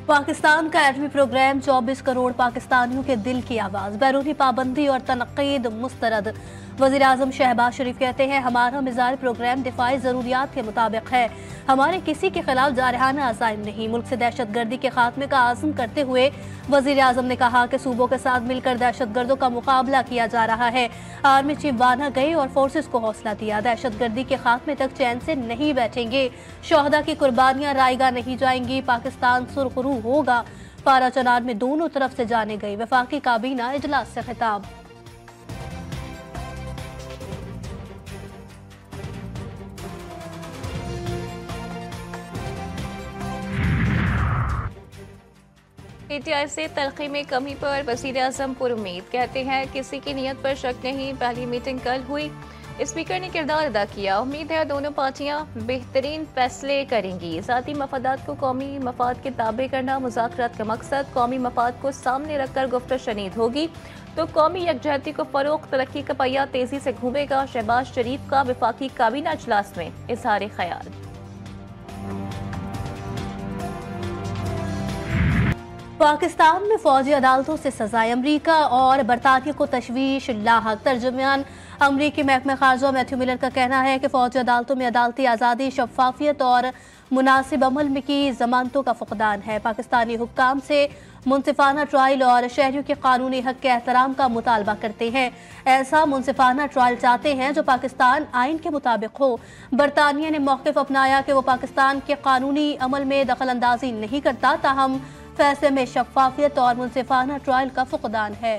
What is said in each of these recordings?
पाकिस्तान का एटमी प्रोग्राम 24 करोड़ पाकिस्तानियों के दिल की आवाज, बैरूनी पाबंदी और तनकीद मुस्तरद। वज़ीर आज़म शहबाज शरीफ कहते हैं, हमारा मिसाइल प्रोग्राम दिफाई ज़रूरियात के मुताबिक है, हमारे किसी के खिलाफ जारहाना अज़ाइम नहीं। मुल्क से दहशत गर्दी के खात्मे का आज़म करते हुए वज़ीर आज़म ने कहा कि सूबों के साथ मिलकर दहशत गर्दों का मुकाबला किया जा रहा है। आर्मी चीफ वाना गए और फोर्सेस को हौसला दिया, दहशत गर्दी के खात्मे तक चैन से नहीं बैठेंगे। शोहदा की कुर्बानियां रायगा नहीं जाएंगी, पाकिस्तान सुरखरू होगा। पारा चनार में दोनों तरफ से जाने गई वफाकी काबीना इजलास से खिताब। पीटीआई से तलखी में कमी पर वज़ीर आज़म पुरुम्मीद, कहते हैं किसी की नीयत पर शक नहीं। पहली मीटिंग कल हुई, स्पीकर ने किरदार अदा किया। उम्मीद है दोनों पार्टियां बेहतरीन फैसले करेंगी। ज़ाती मफादात को कौमी मफाद के ताबे करना मुज़ाकरात का मकसद। कौमी मफाद को सामने रखकर गुफ्तगू शनीद होगी तो कौमी यकजहती को फरोग, तरक्की का पहिया तेजी से घूमेगा। शहबाज शरीफ का वफाकी काबीना इजलास में इज़हार ख्याल। पाकिस्तान में फौजी अदालतों से सजाएं, अमरीका और बरतानिया को तशवीश लाहक। तर्जुमान अमरीकी महकमा खारजा मैथ्यू मिलर का कहना है कि फौजी अदालतों में अदालती आज़ादी, शफाफियत और मुनासिब अमल में की जमानतों का फुकदान है। पाकिस्तानी हुक्काम से मुनसिफाना ट्रायल और शहरियों के कानूनी हक के एहतराम का मुतालबा करते हैं। ऐसा मुनसिफाना ट्रायल चाहते हैं जो पाकिस्तान आइन के मुताबिक हो। बरतानिया ने मौक़िफ़ अपनाया कि वो पाकिस्तान के कानूनी अमल में दखल अंदाजी नहीं करता, ताहम फैसले में शफाफियत और मुनसिफाना ट्रायल का फुकदान है।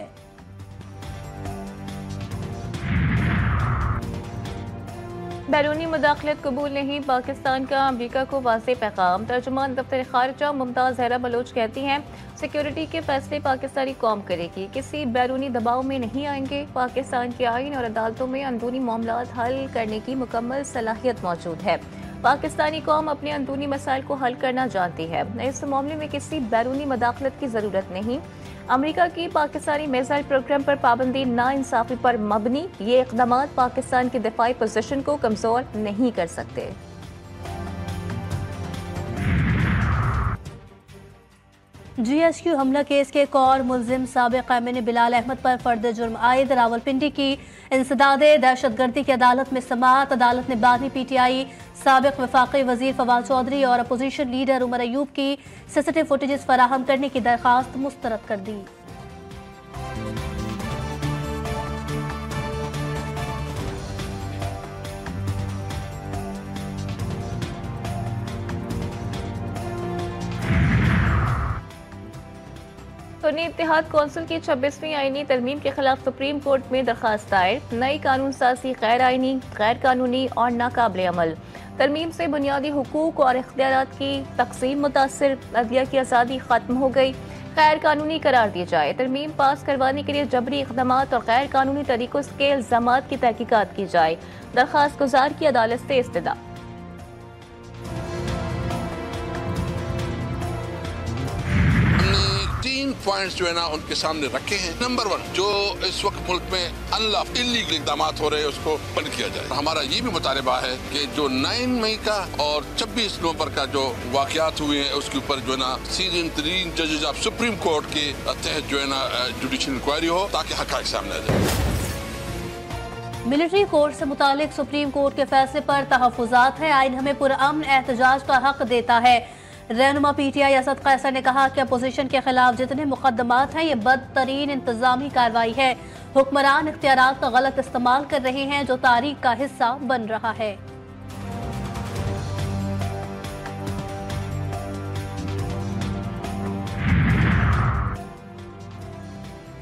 बैरूनी मुदाखलत कबूल नहीं, पाकिस्तान का अमरीका को वाज़ेह पैगाम। तर्जुमान दफ्तर खारजा मुमताज़ ज़हरा बलोच कहती हैं, सिक्योरिटी के फैसले पाकिस्तानी कौम करेगी, किसी बैरूनी दबाव में नहीं आएंगे। पाकिस्तान के आइन और अदालतों में अंदरूनी मामलात हल करने की मुकम्मल सलाहियत मौजूद है। पाकिस्तानी कौम अपने अंदरूनी मसाइल को हल करना जानती है, इस मामले में किसी बैरूनी मुदाखलत की ज़रूरत नहीं। अमेरिका की पाकिस्तानी मिसाइल प्रोग्राम पर पाबंदी नाइंसाफी पर मबनी, ये इक़दाम पाकिस्तान की दिफाई पोजीशन को कमज़ोर नहीं कर सकते। GSQ हमला केस के एक और मुलजिम साबिक़ एमएनए बिलाल अहमद पर फर्द जुर्म आयद। रावलपिंडी की इंसदादे दहशतगर्दी की अदालत में समाअत। अदालत ने बानी PTI साबिक़ वफाकी वज़ीर फवाद चौधरी और अपोजिशन लीडर उमर अयूब की CCTV फुटेजेस फराहम करने की दरख्वास्त मुस्तरद कर दी। सुन्नी इत्तेहाद कौंसिल की 26वीं आईनी तरमीम के खिलाफ सुप्रीम कोर्ट में दरखास्त दायर। नई कानून साजी गैर आईनी, गैर कानूनी और नाकाबिल अमल। तरमीम से बुनियादी हुकूक और इख्तियारात की तकसीम मुतासिर, अदलिया की आज़ादी खत्म हो गई, गैर कानूनी करार दिए जाए। तरमीम पास करवाने के लिए जबरी इक़दाम और गैर कानूनी तरीकों के इल्ज़ामात की तहकीकात की जाए। दरखास्त गुजार की अदालत से इस्तदा। तीन पॉइंट्स जो है ना उनके सामने रखे हैं। नंबर 1, जो इस वक्त मुल्क में अनलॉफुल इल्लीगल इक़दाम हो रहे हैं उसको बंद किया जाए। हमारा ये भी मुतालबा है कि जो 9 मई का और 26 नवंबर का जो वाक़यात हुए हैं उसके ऊपर जो है ना सीनियर तरीन जजेस ऑफ सुप्रीम कोर्ट के तहत जो है ना जुडिशल इंक्वायरी हो ताकि हक़ाइक़ सामने आ जाए। मिलिट्री कोर्ट से मुतालिक सुप्रीम कोर्ट के फैसले पर तहफ़्फ़ुज़ात है। आइन हमें पुरअमन एहतजाज का हक देता है। रहनुमा PTI असद कैसर ने कहा कि अपोजिशन के खिलाफ जितने मुकदमात हैं ये बदतरीन इंतजामी कार्रवाई है। हुक्मरान इख्तियारात का गलत इस्तेमाल कर रहे हैं जो तारीख का हिस्सा बन रहा है।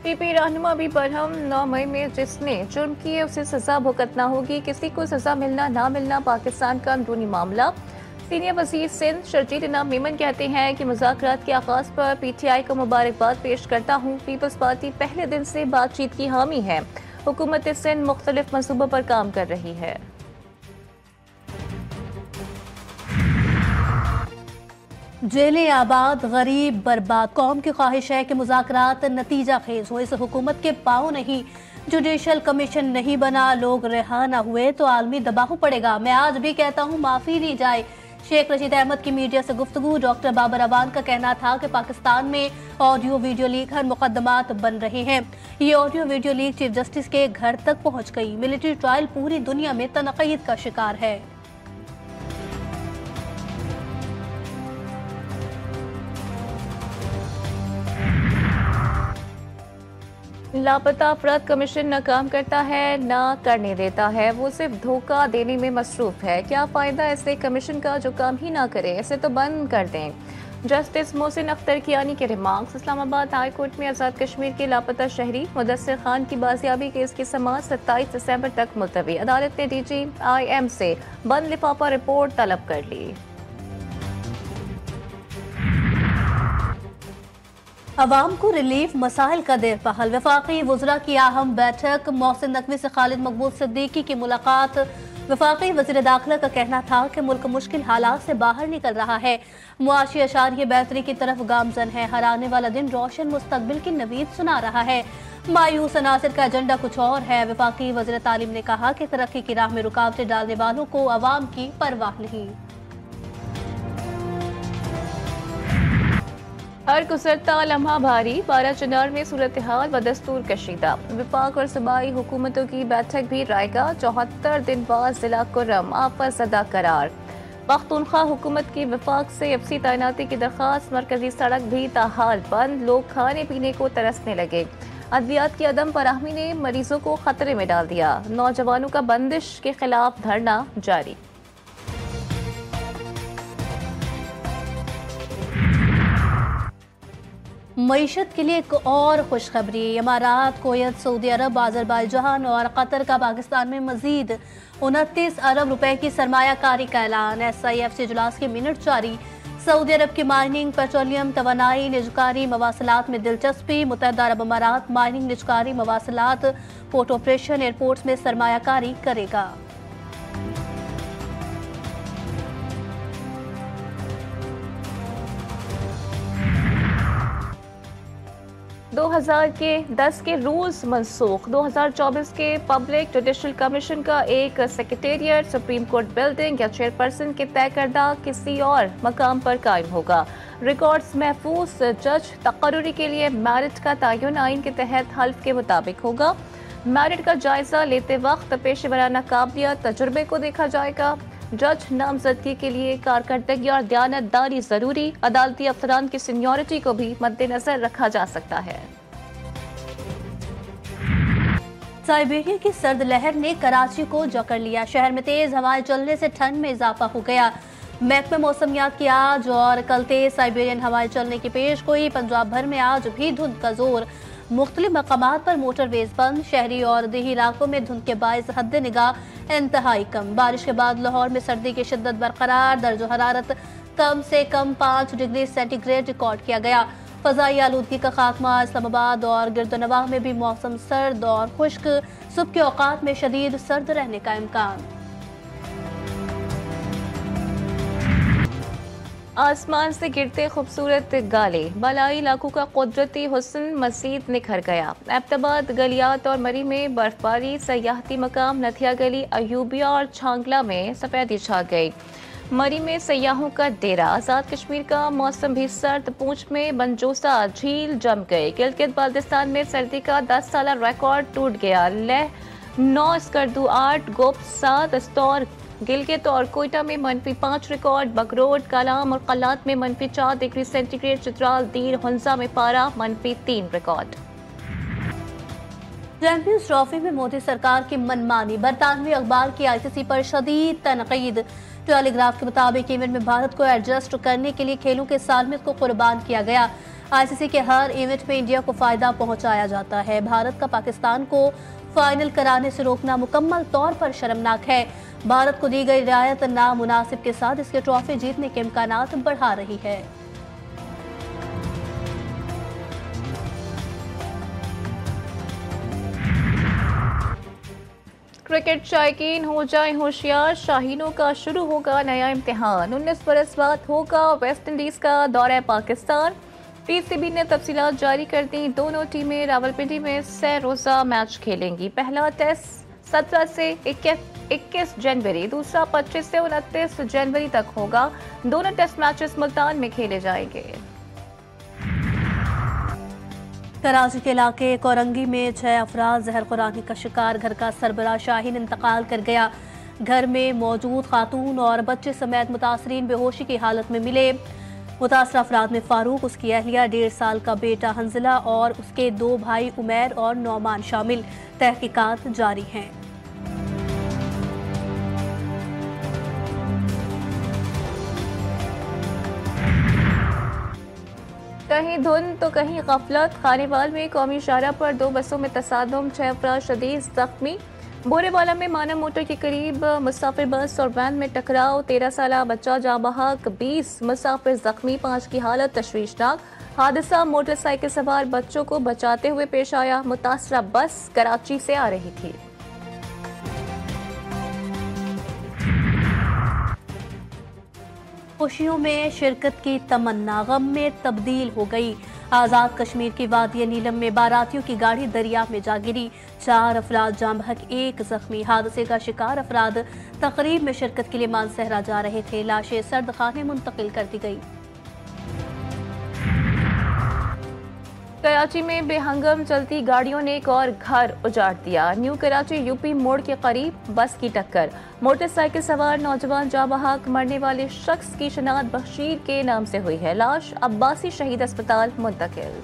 PP रहनुमा भी बरहम। 9 मई में जिसने जुर्म किए उसे सजा भुगतना होगी, किसी को सजा मिलना ना मिलना पाकिस्तान का अंदरूनी मामला। सीनियर वज़ीर सिंध शरजील इनाम मेमन कहते हैं कि मुज़ाकरात के आगाज़ पर PTI को मुबारकबाद पेश करता हूँ। पीपल्स पार्टी पहले दिन से बातचीत की हामी है। हुकूमत सिंध मुख्तलिफ मंसूबों पर काम कर रही है। जेलें आबाद, गरीब बर्बाद। कौम की ख्वाहिश है कि मुज़ाकरात नतीजा खेज हो। इस हुकूमत के पाँव नहीं, जुडिशल कमीशन नहीं बना, लोग रिहा न हुए तो आलमी दबाव पड़ेगा। मैं आज भी कहता हूँ माफ़ी ली जाए। शेख रशीद अहमद की मीडिया से गुफ्तगू। डॉक्टर बाबर अवान का कहना था कि पाकिस्तान में ऑडियो वीडियो लीक हर मुकदमात बन रहे हैं। ये audio video leak chief justice के घर तक पहुंच गई। मिलिट्री ट्रायल पूरी दुनिया में तनक़ीद का शिकार है। लापता अफराद कमीशन न काम करता है न करने देता है, वो सिर्फ धोखा देने में मसरूफ है। क्या फ़ायदा ऐसे कमीशन का जो काम ही ना करे, ऐसे तो बंद कर दें। जस्टिस मोहसिन अख्तर कियानी के रिमार्क्स। इस्लामाबाद हाई कोर्ट में आज़ाद कश्मीर के लापता शहरी मुदस्सिर खान की बाजियाबी केस की समाअत 27 दिसंबर तक मुलतवी। अदालत ने DGIM से बंद लिफाफा रिपोर्ट तलब कर ली। अवाम को रिलीफ मसाइल का देर पहल। वफाकी वज़रा की अहम बैठक। मोहसिन नकवी से खालिद मकबूल सिद्दीकी की मुलाकात। वफाकी वज़ीर दाखिला का कहना था कि मुल्क मुश्किल हालात से बाहर निकल रहा है, मुआशी अशारिये बेहतरी की तरफ गामजन है। हर आने वाला दिन रोशन मुस्तकबिल की नवीद सुना रहा है। मायूस अनासिर का एजेंडा कुछ और है। वफाकी वज़ीर तालीम ने कहा कि तरक्की की राह में रुकावटें डालने वालों को अवाम की परवाह नहीं। हर गुज़रता लम्हा भारी। 12 चिनार में सूरत हाल बदस्तूर कशीदा। विफाक और सूबाई हुकूमतों की बैठक भी रायगा। 74 दिन बाद जिला कुर्रम आफत ज़दा करार। पख्तूनख्वा हुकूमत की विफाक से FC तैनाती की दरख्वास्त। मरकजी सड़क भी ताहाल बंद। लोग खाने पीने को तरसने लगे। अद्वियात की अदम फराहमी ने मरीजों को खतरे में डाल दिया। नौजवानों का बंदिश के खिलाफ धरना जारी। मईशत के लिए एक और खुशखबरी। इमारात, कुवैत, सऊदी अरब, आज़रबाईजान और कतर का पाकिस्तान में मजीद 29 अरब रुपए की सरमायाकारी का ऐलान। SIF से इजलास के मिनट जारी। सऊदी अरब की माइनिंग, पेट्रोलियम, तवानाई, निजकारी मवासलात में दिलचस्पी। मुत्तहदा अरब अमारात माइनिंग, निजकारी मवासलात, पोर्ट ऑपरेशन, एयरपोर्ट्स में सरमायाकारी करेगा। 2010 के रूल्स मनसूख। 2024 के पब्लिक जुडिशल कमीशन का एक सेक्रेटेरिएट सुप्रीम कोर्ट बिल्डिंग या चेयरपर्सन के तय करदा किसी और मकाम पर कायम होगा। रिकॉर्ड्स महफूज। जज तकर्रुरी के लिए मेरिट का तयन आइन के तहत हल्फ के मुताबिक होगा। मेरिट का जायजा लेते वक्त पेशे वराना काबिलियत, तजुर्बे को देखा जाएगा। जज नामजदगी के लिए कारकर्दगी और दयानतदारी जरूरी। अदालती अफसरान की सीनियरिटी को भी मद्देनजर रखा जा सकता है। साइबेरिया की सर्द लहर ने कराची को जकड़ लिया। शहर में तेज हवाएं चलने से ठंड में इजाफा हो गया। महकमे मौसमियात की आज और कल तेज साइबेरियन हवाएं चलने की पेशगोई। पंजाब भर में आज भी धुंध का जोर। मुख्तलिफ मकामात पर मोटरवेज बंद। शहरी और देही इलाकों में धुंध के बायस हद निगाह इंतहाई कम। बारिश के बाद लाहौर में सर्दी की शिद्दत बरकरार। दर्जो हरारत कम से कम 5 डिग्री सेंटीग्रेड रिकॉर्ड किया गया। फजाई आलूदगी का खात्मा। इस्लामाबाद और गिरदनवाह में भी मौसम सर्द और खुश्क। सुबह के औकात में शदीद सर्द रहने का इम्कान। आसमान से गिरते खूबसूरत गाले। बालाई इलाकों का कुदरती हुस्न मजीद निखर गया। एबटाबाद, गलियात और मरी में बर्फबारी। सयाहती मकाम नथिया गली, अयूबिया और छांगला में सफेदी छा गई। मरी में सयाहों का डेरा। आज़ाद कश्मीर का मौसम भी सर्द। पूंछ में बनजोसा झील जम गई। गिलगित बाल्टिस्तान में सर्दी का 10 साला रिकॉर्ड टूट गया। लेह 9, स्कर्दू 8, गोप 7, अस्तौर, गिलगित और कोयटा में -5 रिकॉर्ड। बगरोड, कालाम और कलात में -4 डिग्री सेंटीग्रेड। चित्राल, दीर, हुंजा में पारा -3 रिकॉर्ड। चैंपियंस ट्रॉफी में मोदी सरकार की मनमानी। बरतानवी अखबार की ICC पर शदीद तनकीद। टेलीग्राफ के मुताबिक इवेंट में भारत को एडजस्ट करने के लिए खेलों के सालमियत को कुर्बान किया गया। ICC के हर इवेंट में इंडिया को फायदा पहुंचाया जाता है। भारत का पाकिस्तान को फाइनल कराने से रोकना मुकम्मल तौर पर शर्मनाक है। भारत को दी गई रियायत नामुनासिब के साथ इसके ट्रॉफी जीतने के इम्कानात बढ़ा रही है। क्रिकेट शायकीन हो जाए होशियार। शाहीनों का शुरू होगा नया इम्तिहान। 19 बरस बाद होगा वेस्ट इंडीज का दौरा पाकिस्तान। PCB ने तफसीलात जारी कर दी। दोनों टीमें रावलपिंडी में 6 रोजा मैच खेलेंगी। पहला टेस्ट 17 से 21 21 जनवरी, दूसरा 25 से 29 जनवरी तक होगा। दोनों टेस्ट मैचेस मुल्तान में खेले जाएंगे। कराची के इलाके कोरंगी में 6 अफराद जहर खुरानी का शिकार। घर का सरबराह शाहीन इंतकाल कर गया। घर में मौजूद खातून और बच्चे समेत मुतासरीन बेहोशी की हालत में मिले। मुतासर अफराद में फारूक, उसकी अहलिया, 1.5 साल का बेटा हंजला और उसके 2 भाई उमैर और नौमान शामिल। तहकीकात जारी हैं। कहीं धुंध तो कहीं गफलत। खानेवाल में कौमी शाहरा पर 2 बसों में तसादुम, 6 अफराद शदीद जख्मी। बोरेवाला में मानव मोटर के करीब मुसाफिर बस और वैन में टकराव, 13 साल बच्चा जाँ बहक, 20 मुसाफिर जख्मी, 5 की हालत तशवीशनाक। हादसा मोटरसाइकिल सवार बच्चों को बचाते हुए पेश आया। मुतासरा बस कराची से आ रही थी। खुशियों में शिरकत की तमन्ना गम में तब्दील हो गई। आज़ाद कश्मीर की वादी नीलम में बारातियों की गाड़ी दरिया में जा गिरी। 4 अफराद जाँ बहक, 1 जख्मी। हादसे का शिकार अफराद तकरीब में शिरकत के लिए मानसहरा जा रहे थे। लाशें सर्द खाने मुंतकिल कर दी गई। कराची में बेहंगम चलती गाड़ियों ने एक और घर उजाड़ दिया। न्यू कराची यूपी मोड़ के करीब बस की टक्कर। मोटरसाइकिल सवार नौजवान जाँ बहक। मरने वाले शख्स की शनाख्त बशीर के नाम से हुई है। लाश अब्बासी शहीद अस्पताल मुंतकिल।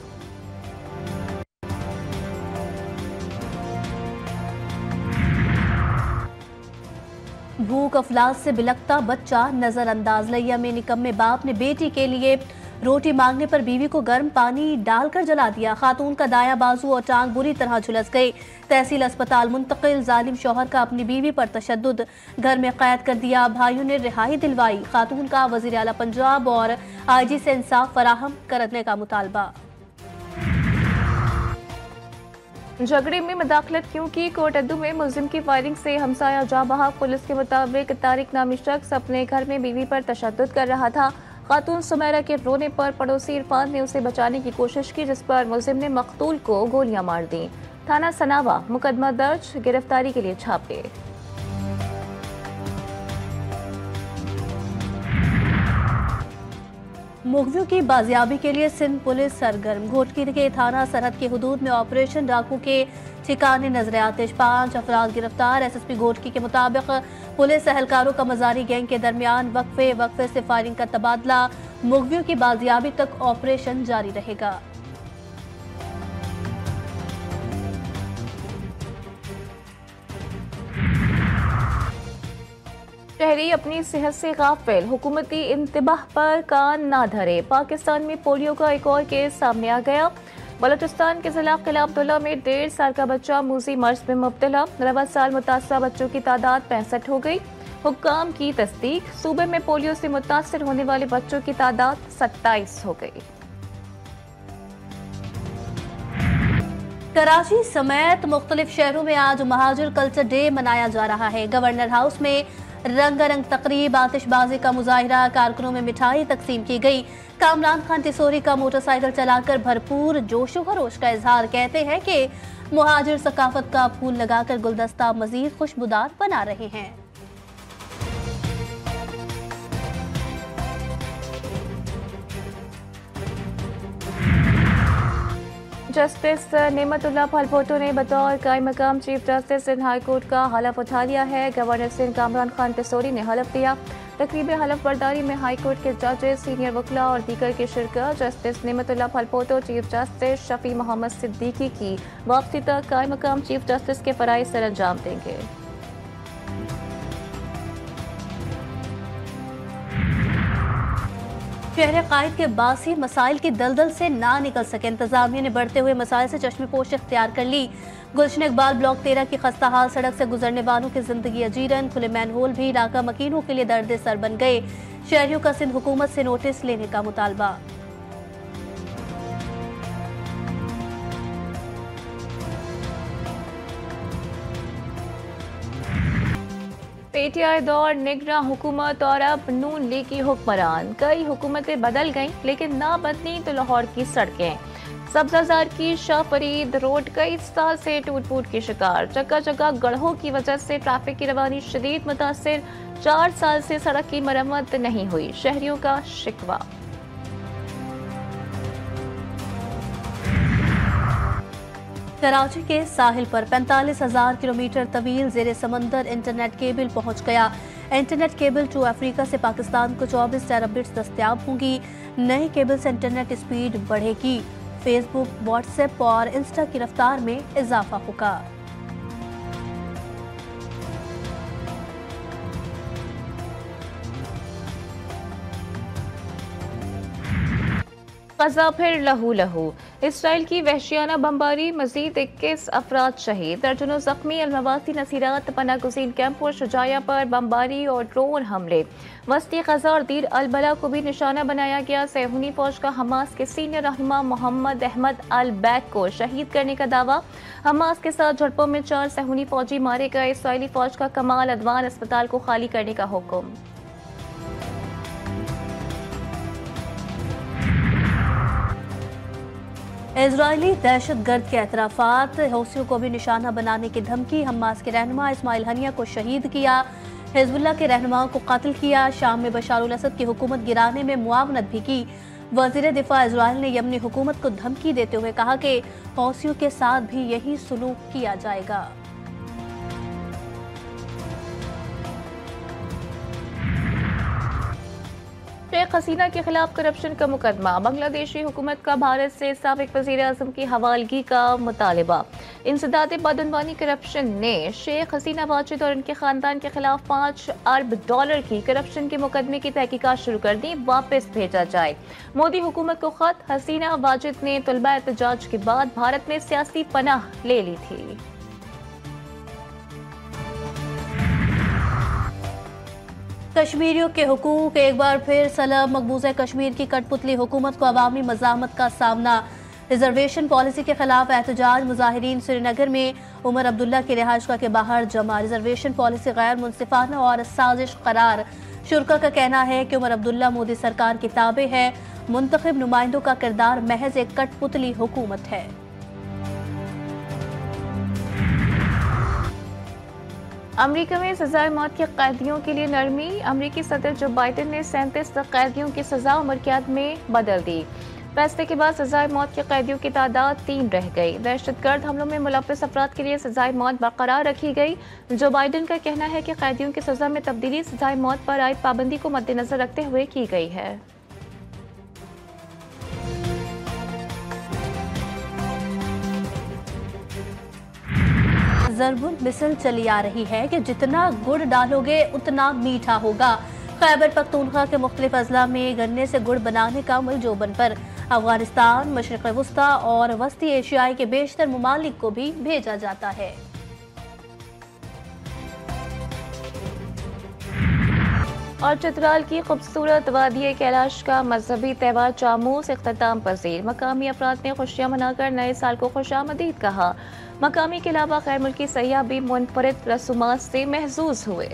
भूख अफलास से बिलखता बच्चा नजरअंदाज। लिया में निकम्मे बाप ने बेटी के लिए रोटी मांगने पर बीवी को गर्म पानी डालकर जला दिया। खातून का दायां बाजू और टांग बुरी तरह झुलस गई। तहसील अस्पताल मुंतकिल। जालिम शौहर का अपनी बीवी पर तशद्दुद, घर में कैद कर दिया। भाइयों ने रिहाई दिलवाई। खातून का वजीर आला पंजाब और IG से इंसाफ फराहम करने का मुतालबा। झगड़े में मदाखलत क्यों की? कोटअद्दू में मुलजिम की फायरिंग से हमसाया जाँ बहक। पुलिस के मुताबिक तारिक नामी शख्स अपने घर में बीवी पर तशद्दुद कर रहा था। खातून सुमेरा के रोने पर पड़ोसी इरफान ने उसे बचाने की कोशिश की, जिस पर मुलजिम ने मकतूल को गोलियां मार दी। थाना सनावा मुकदमा दर्ज, गिरफ्तारी के लिए छापे। मुगवियों की बाजियाबी के लिए सिंध पुलिस सरगर्म। घोटकी के थाना सरहद की हुदूद में ऑपरेशन डाकू के ठिकाने नजर आतिश। 5 अफराद गिरफ्तार। SSP घोटकी के मुताबिक पुलिस एहलकारों का मजारी गैंग के दरमियान वक्फे से फायरिंग का तबादला। मुगवियों की बाजियाबी तक ऑपरेशन जारी रहेगा। शहरी अपनी सेहत से गाफिल, हुकूमती इंतबाह पर कान ना धरे। पाकिस्तान में पोलियो का एक और केस सामने आ गया। बलोचिस्तान के जिला किला अब्दुल्ला में 1.5 साल का बच्चा मूजी मर्ज में मुब्तला। 90 साल मुतासरा बच्चों की तादाद 65 हो गई। हुक्काम की तस्दीक, सूबे में पोलियो से मुतासर होने वाले बच्चों की तादाद 27 हो गई। कराची समेत मुख्तलिफ शहरों में आज महाजिर कल्चर डे मनाया जा रहा है। गवर्नर हाउस में रंगारंग तकरीब, आतिशबाजी का मुजाहिरा, कारकुनों में मिठाई तकसीम की गई। कामरान खान तिसोरी का मोटरसाइकिल चलाकर भरपूर जोशो खरोश का इजहार। कहते हैं कि मुहाजिर सकाफत का फूल लगाकर गुलदस्ता मजीद खुशबूदार बना रहे हैं। जस्टिस नेमतुल्लाह भलभोटो ने बतौर कायम मकाम chief justice Sindh high court का हलफ उठा लिया है। गवर्नर सिंध कामरान खान तिसोरी ने हलफ दिया। तकरीब हलफ बर्दारी में हाई कोर्ट के जजेस, सीनियर वकला और दीगर की शिरकत। Justice Nematullah Bhalbhoto chief justice Shafi Mohammad Siddiqui की वापसी तक कायम मकाम चीफ जस्टिस के फराइज सर अंजाम देंगे। शहर कायद के बासी मसाइल की दलदल से ना निकल सके। इंतजामिया ने बढ़ते हुए मसाइल से चश्मे पोश इख्तियार कर ली। गुलशन इकबाल ब्लॉक 13 की खस्ता हाल सड़क से गुजरने वालों की जिंदगी अजीरन। खुले मैनहोल भी इलाका मकीनों के लिए दर्द सर बन गए। शहरियों का सिंध हुकूमत से नोटिस लेने का मुतालबा। पीटीआई दौर निगरां हुकूमत और अब नून लीग की हुक्मरान। कई हुकूमतें बदल गईं, लेकिन ना बदली तो लाहौर की सड़कें। सब्जाजार की शाह फरीद रोड कई साल से टूट फूट की शिकार, जगह जगह गड्ढों की वजह से ट्रैफिक की रवानी शदीद मुतासिर। 4 साल से सड़क की मरम्मत नहीं हुई, शहरियों का शिकवा। कराची के साहिल पर 45,000 किलोमीटर तवील जेर समंदर इंटरनेट केबल पहुंच गया। इंटरनेट केबल टू अफ्रीका से पाकिस्तान को 24 टेराबिट्स दस्तयाब होंगी। नए केबल से इंटरनेट स्पीड बढ़ेगी। फेसबुक, व्हाट्सएप और इंस्टा की रफ्तार में इजाफा होगा। गजा फिर लहू लहू, इसराइल की वहशियाना बमबारी, मजीद 21 अफराद शहीद, दर्जनों जख्मी। अलमवासी नसीरात पना गुज़ीन कैंप और शुजाया पर बमबारी और ड्रोन हमले। वस्ती गजा और दीर अल बला को भी निशाना बनाया गया। सहूनी फौज का हमास के सीनियर रहनुमा मोहम्मद अहमद अल बैक को शहीद करने का दावा। हमास के साथ झड़पों में 4 सहूनी फौजी मारे गए। इसराइली फौज का कमाल अदवान अस्पताल को खाली करने का हुक्म। इजरायली दहशतगर्द के एतराफात, हौसियों को भी निशाना बनाने की धमकी। हमास के रहनुमा इस्माइल हनिया को शहीद किया, हिजबुल्लाह के रहनुमाओं को कत्ल किया। शाम में बशार उल असद की हुकूमत गिराने में मुआवनत भी की। वज़ीर दिफा इजरायल ने यमनी हुकूमत को धमकी देते हुए कहा कि हौसियों के साथ भी यही सलूक किया जाएगा। शेख हसीना के खिलाफ करप्शन का मुकदमा, बांग्लादेशी हुकूमत का भारत से साबिक वज़ीर आज़म की हवालगी का मुतालिबा। इंसदाद बदनवानी करप्शन ने शेख हसीना वाजिद और इनके खानदान के खिलाफ $5 अरब की करप्शन के मुकदमे की तहकीकात शुरू कर दी, वापस भेजा जाए। मोदी हुकूमत को खत, हसीना वाजिद ने तुलबा एहतजाज के बाद भारत में सियासी पनाह ले ली थी। कश्मीरियों के हुकूक, एक बार फिर सलब मकबूजा कश्मीर की कठपुतली हुकूमत को अवामी मज़ामत का सामना। रिजर्वेशन पॉलिसी के खिलाफ एहतजाज, मुजाहिरीन श्रीनगर में उमर अब्दुल्ला की रिहाइशगाह के बाहर जमा। रिजर्वेशन पॉलिसी गैर मुनसिफाना और साजिश करार। शुरा का कहना है कि उमर अब्दुल्ला मोदी सरकार की ताबे है। मुंतखब नुमाइंदों का किरदार महज एक कठपुतली हुकूमत है। अमेरिका में सजाए मौत के कैदियों के लिए नरमी। अमेरिकी सदर जो बाइडेन ने 37 कैदियों की सजा उम्रकैद में बदल दी। फैसले के बाद सजाए मौत के कैदियों की तादाद 3 रह गई। दहशतगर्द हमलों में मुलव्वस अफराद के लिए सजाए मौत बरकरार रखी गई। जो बाइडेन का कहना है कि कैदियों की सजा में तब्दीली सजाए मौत पर आयद पाबंदी को मद्देनजर रखते हुए की गई है। ज़रबुल मिसल चली आ रही है कि जितना गुड़ डालोगे उतना मीठा होगा। खैबर पख्तूनख्वा के मुख्तलिफ अजला में गन्ने से गुड़ बनाने का अमल जोबन पर। अफगानिस्तान, मशरिक़ वस्ता और वस्ती एशियाई के बेशतर ममालिक को भी भेजा जाता है। और चित्राल की खूबसूरत वादी कैलाश का मजहबी त्यौहार चामूस इख्तिताम पजीर। मकामी अफराद ने खुशियां मनाकर नए साल को खुशामदीद कहा। मकामी के अलावा गैर मुल्की सयाह भी मुनफरिद रसूमात से महजूज हुए।